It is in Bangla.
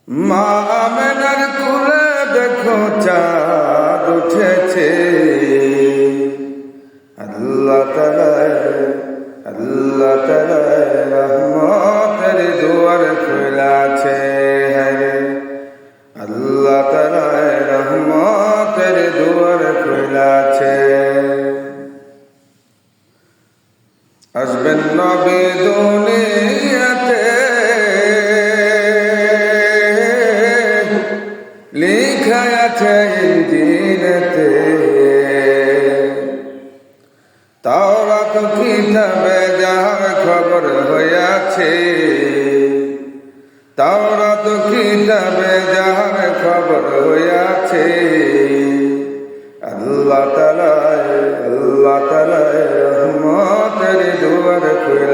মা আমেনার কুলে দেখো চাঁদ উঠেছে। আল্লাহ তাআলা রহমতের দুয়ার খোলা আছে। আল্লাহ তাআলা রহমতের দুয়ার খোলা আছে। আসবেন নবী দুনিয়াতে, লেখা আছে ইনজিলেতে। তাওরাত কিতাবে যাহার খবর হইয়াছে, তাওরাত কিতাবে যাহার খবর হইয়াছে। আল্লাহ তাআলা রহমতের দুয়ার খোলা